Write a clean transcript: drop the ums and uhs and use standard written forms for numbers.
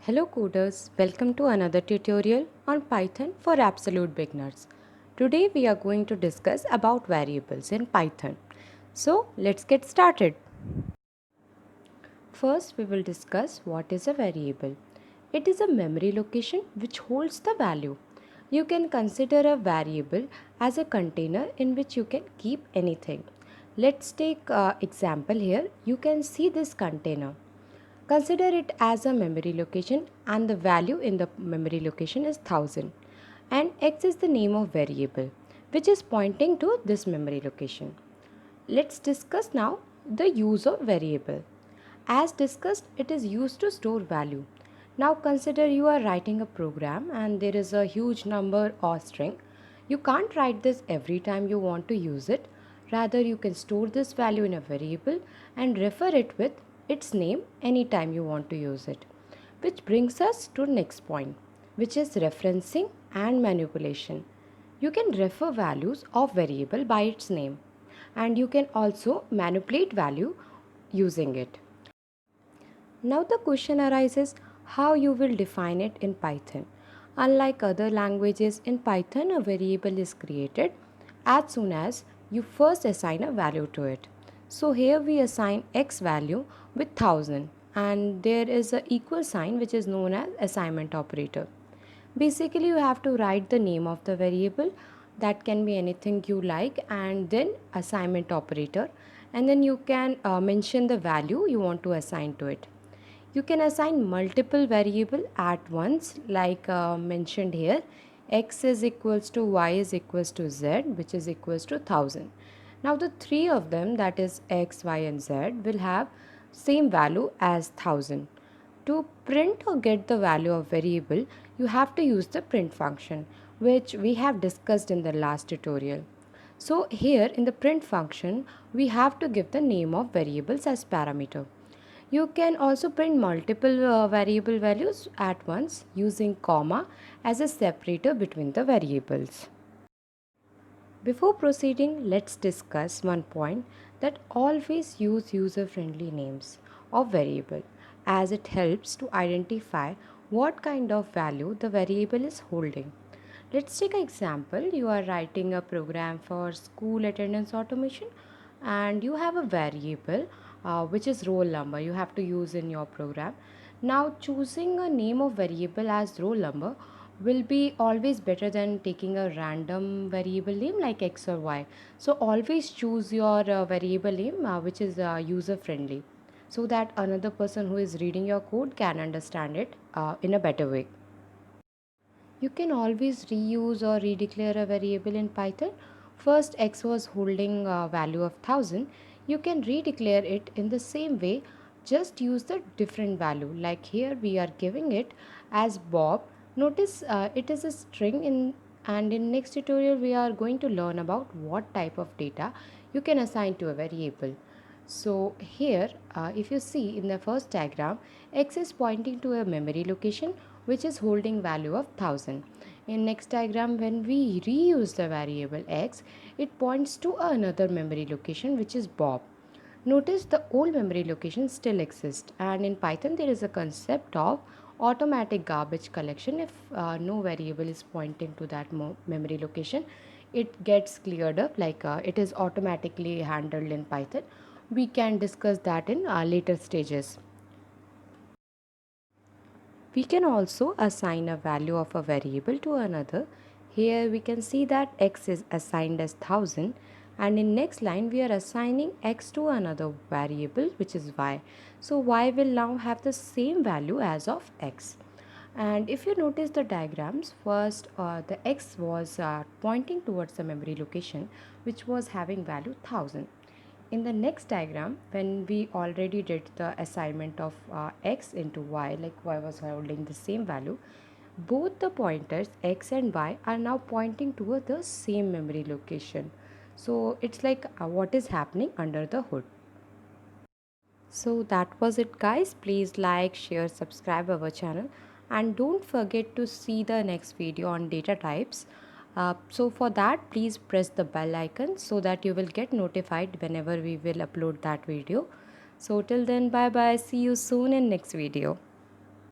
Hello coders, welcome to another tutorial on Python for absolute beginners. Today we are going to discuss about variables in Python. So let's get started. First we will discuss what is a variable. It is a memory location which holds the value. You can consider a variable as a container in which you can keep anything. Let's take example here. You can see this container. Consider it as a memory location and the value in the memory location is 1000 and x is the name of variable which is pointing to this memory location. Let's discuss now the use of variable. As discussed, it is used to store value. Now consider you are writing a program and there is a huge number or string. You can't write this every time you want to use it. Rather, you can store this value in a variable and refer it with its name anytime you want to use it. Which brings us to next point, which is referencing and manipulation. You can refer values of variable by its name and you can also manipulate value using it. Now the question arises how you will define it in Python. Unlike other languages, in Python a variable is created as soon as you first assign a value to it. So here we assign x value with 1000 and there is a equal sign which is known as assignment operator. Basically you have to write the name of the variable, that can be anything you like, and then assignment operator, and then you can mention the value you want to assign to it. You can assign multiple variable at once like mentioned here. X is equals to y is equals to z which is equals to 1000. Now the three of them, that is x, y and z, will have same value as 1000. To print or get the value of variable, you have to use the print function which we have discussed in the last tutorial. So here in the print function, we have to give the name of variables as parameter. You can also print multiple variable values at once using comma as a separator between the variables. Before proceeding, let's discuss one point, that always use user-friendly names of variable as it helps to identify what kind of value the variable is holding. Let's take an example. You are writing a program for school attendance automation and you have a variable which is roll number you have to use in your program. Now choosing a name of variable as roll number will be always better than taking a random variable name like x or y. So always choose your variable name which is user friendly so that another person who is reading your code can understand it in a better way. You can always reuse or redeclare a variable in Python. First x was holding a value of 1000. You can redeclare it in the same way, just use the different value. Like here we are giving it as Bob. Notice it is a string and in next tutorial we are going to learn about what type of data you can assign to a variable. So here if you see in the first diagram, x is pointing to a memory location which is holding value of 1000. In next diagram, when we reuse the variable x, it points to another memory location which is Bob. Notice the old memory location still exists, and in Python there is a concept of automatic garbage collection. If no variable is pointing to that memory location, it gets cleared up, like it is automatically handled in Python. We can discuss that in later stages. We can also assign a value of a variable to another. Here we can see that x is assigned as 1000 and in next line we are assigning x to another variable which is y. So y will now have the same value as of x. And if you notice the diagrams, first the x was pointing towards the memory location which was having value 1000. In the next diagram, when we already did the assignment of x into y, like y was holding the same value, both the pointers x and y are now pointing toward the same memory location. So it's like what is happening under the hood. So that was it guys. Please like, share, subscribe our channel and don't forget to see the next video on data types. So for that please press the bell icon so that you will get notified whenever we will upload that video. So till then, bye bye, see you soon in next video.